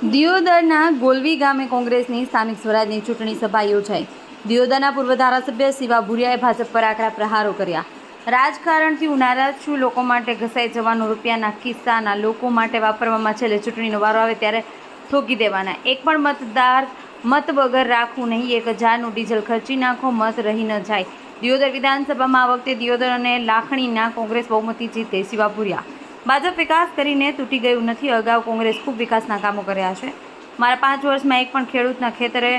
દિયોદરના ગોલવી ગામે કોંગ્રેસની સ્થાનિક સ્વરાજની ચૂંટણી સભા યોજાઈ। દિયોદરના પૂર્વ ધારાસભ્ય શિવા ભુરિયાએ ભાજપ પર આકરા પ્રહારો કર્યા। રાજકારણથી હું નારાજ છું, લોકો માટે ઘસાઈ જવાનો રૂપિયાના કિસ્સાના લોકો માટે વાપરવામાં છેલ્લે ચૂંટણીનો વારો આવે ત્યારે ઠોકી દેવાના। એક પણ મતદાર મત વગર રાખવું નહીં, 1000નું ડીઝલ ખર્ચી નાખો, મત રહી ન જાય। દિયોદર વિધાનસભામાં આ વખતે દિયોદર અને લાખણીના કોંગ્રેસ બહુમતી જીતે। શિવા ભુરિયા: ભાજપ વિકાસ કરીને તૂટી ગયું નથી, અગાઉ કોંગ્રેસ ખૂબ વિકાસના કામો કર્યા છે। મારા 5 વર્ષમાં એક પણ ખેડૂતના ખેતરે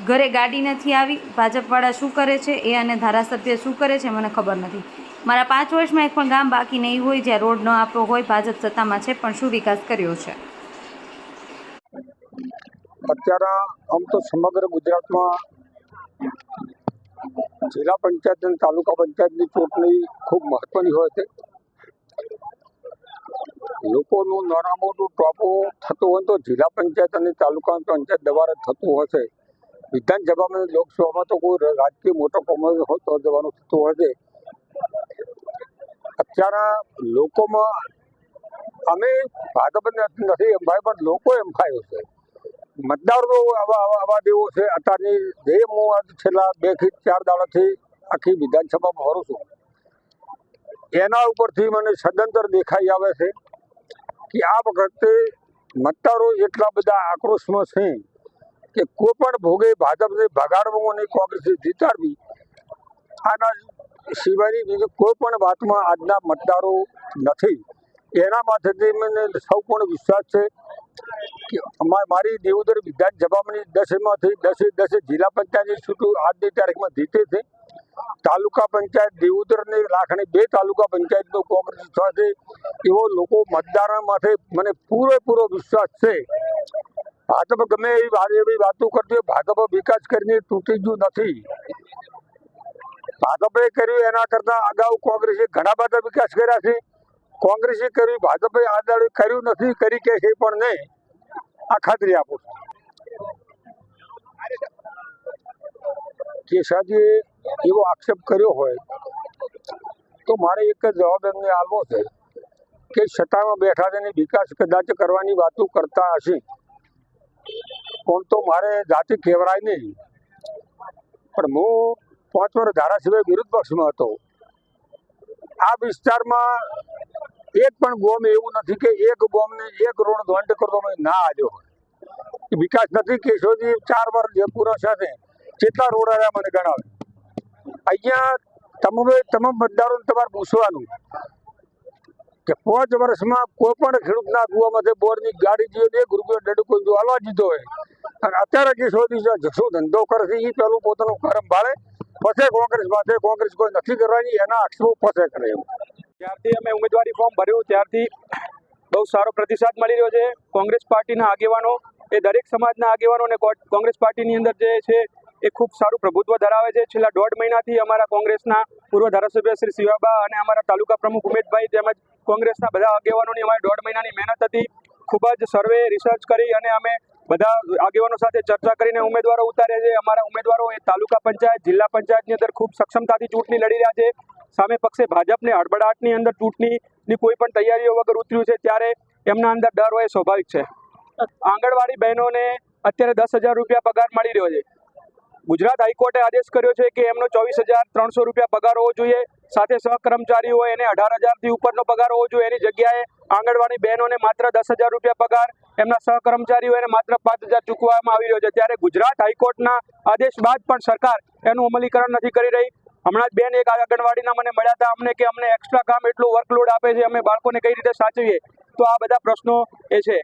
ઘરે ગાડી નથી આવી। ભાજપવાળા શું કરે છે એ અને ધારાસભ્ય શું કરે છે મને ખબર નથી। મારા 5 વર્ષમાં એક પણ ગામ બાકી નહીં હોય જ્યાં રોડ ન આપ્યો હોય। ભાજપ સત્તામાં છે પણ શું વિકાસ કર્યો છે? અત્યારે આમ તો સમગ્ર ગુજરાતમાં જિલ્લા પંચાયત અને તાલુકા પંચાયતની ચૂંટણી ખૂબ મહત્વની હોય છે। લોકોનું નાના મોટું ટોપો થતું હોય તો જિલ્લા પંચાયત અને તાલુકા પંચાયત દ્વારા થતું હોય છે। વિધાનસભામાં લોકસભામાં તો કોઈ રાજકીય મોટો કોમર્સ હોય તો જવાનું થતું હોય છે। અત્યારે લોકોમાં અમે ભાજપ નથી એમ ભાઈ, પણ લોકો એમ ખાયો છે। મતદારો આવા દેવો છે। અત્યારની જે હું છેલ્લા 2 થી 4 દાડાથી આખી વિધાનસભામાં ફરું છું, એના ઉપરથી મને સદંતર દેખાઈ આવે છે કે આ વખતે મતદારો એટલા બધા આક્રોશમાં છે કે કોઈ પણ ભોગે ભાજપને ભગાડવું અને કોંગ્રેસને જીતાડવી, આના સિવાયની બીજી કોઈ પણ વાતમાં આજના મતદારો નથી। એના માથેથી મને સૌ પણ વિશ્વાસ છે કે મારી દિયોદર વિધાનસભાની 10માંથી 10 જિલ્લા પંચાયતની ચૂંટણી આજની તારીખમાં જીતે છે। તાલુકા પંચાયત દિયોદર ને લાખણી 2 તાલુકા પંચાયતનો કોંગ્રેસ છે, એવો લોકો મતદારો માટે મને પૂરેપૂરો વિશ્વાસ છે। ભાજપ ગમે એવી વાતો કરતી હોય, ભાજપ વિકાસ કરીને તૂટી ગયું નથી। ભાજપે કર્યું એના કરતા અગાઉ કોંગ્રેસે ઘણા બધા વિકાસ કર્યા છે। કોંગ્રેસે કર્યું, ભાજપે આદાડે કર્યું નથી, કરી કે છે પણ નહીં, આ ખાતરી આપું છું। કેસાજીએ એવો આક્ષેપ કર્યો હોય તો મારે એક જ જવાબ એમને આપવો છે કે સત્તામાં બેઠા છે વિકાસ કદાચ કરવાની વાતો કરતા હશે, પણ તો મારે જાતિ કહેવાય નહીં। પણ હું 5 વર્ષ ધારાસભ્ય વિરોધ પક્ષમાં હતો। આ વિસ્તારમાં એક પણ ગામ એવું નથી કે એક ગામને એક રોડ દોંડ કરતો ના આવ્યો હોય। વિકાસ નથી। કેશોજી 4 વર્ષ જે પૂરા સાથે કેટલા રોડ આવ્યા મને ગણાવે। અહીંયા તમામ મતદારોને તમારે પૂછવાનું કે 5 વર્ષમાં કોઈ પણ ખેડૂતના કુવામાંથી બોરની ગાડી જોઈએ 1 રૂપિયો ડડકો જો હાલવા દીધો હોય, અને અત્યારે કેશોજી શું ધંધો કરે છે એ પેલું પોતાનું કરમ ભાળે, પછી કોંગ્રેસ પાસે કોંગ્રેસ કોઈ નથી કરવાની, એના આક્ષેપો પછી કરે। એવું જ્યારથી અમે ઉમેદવારી ફોર્મ ભર્યું ત્યારથી બહુ સારો પ્રતિસાદ મળી રહ્યો છે। કોંગ્રેસ પાર્ટીના આગેવાનો એ દરેક સમાજના આગેવાનોને કોંગ્રેસ પાર્ટીની અંદર જે છે એ ખૂબ સારું પ્રભુત્વ ધરાવે છે। છેલ્લા 1.5 મહિનાથી અમારા કોંગ્રેસના પૂર્વ ધારાસભ્ય શ્રી શિવાબા અને અમારા તાલુકા પ્રમુખ ઉમેશભાઈ તેમજ કોંગ્રેસના બધા આગેવાનોની અમારી 1.5 મહિનાની મહેનત હતી। ખૂબ જ સર્વે રિસર્ચ કરી અને અમે બધા આગેવાનો સાથે ચર્ચા કરીને ઉમેદવારો ઉતાર્યા છે। અમારા ઉમેદવારો એ તાલુકા પંચાયત જિલ્લા પંચાયતની અંદર ખૂબ સક્ષમતાથી ચૂંટણી લડી રહ્યા છે। સામે પક્ષે ભાજપને હડબડાટની અંદર ચૂંટણીની કોઈ પણ તૈયારીઓ વગર ઉતર્યું છે, ત્યારે એમના અંદર ડર હોય સ્વાભાવિક છે। આંગણવાડી બહેનોને અત્યારે 10,000 રૂપિયા પગાર મળી રહ્યો છે। ગુજરાત હાઈકોર્ટે આદેશ કર્યો છે કે એમનો 24,300 રૂપિયા પગાર હોવો જોઈએ, સાથે સહકર્મચારી હોય એને 18,000થી ઉપરનો પગાર હોવો જોઈએ। એની જગ્યાએ આંગણવાડી બહેનોને માત્ર 10,000 રૂપિયા પગાર, એમના સહકર્મચારીઓને માત્ર 5,000 ચૂકવવામાં આવી રહ્યો છે। ત્યારે ગુજરાત હાઈકોર્ટના આદેશ બાદ પણ સરકાર એનું અમલીકરણ નથી કરી રહી। હમણાં જ બેન એક આંગણવાડીના મને મળ્યા હતા અમને કે અમને એક્સ્ટ્રા કામ એટલું વર્કલોડ આપે છે, અમે બાળકોને કઈ રીતે સાચવીએ, તો આ બધા પ્રશ્નો એ છે।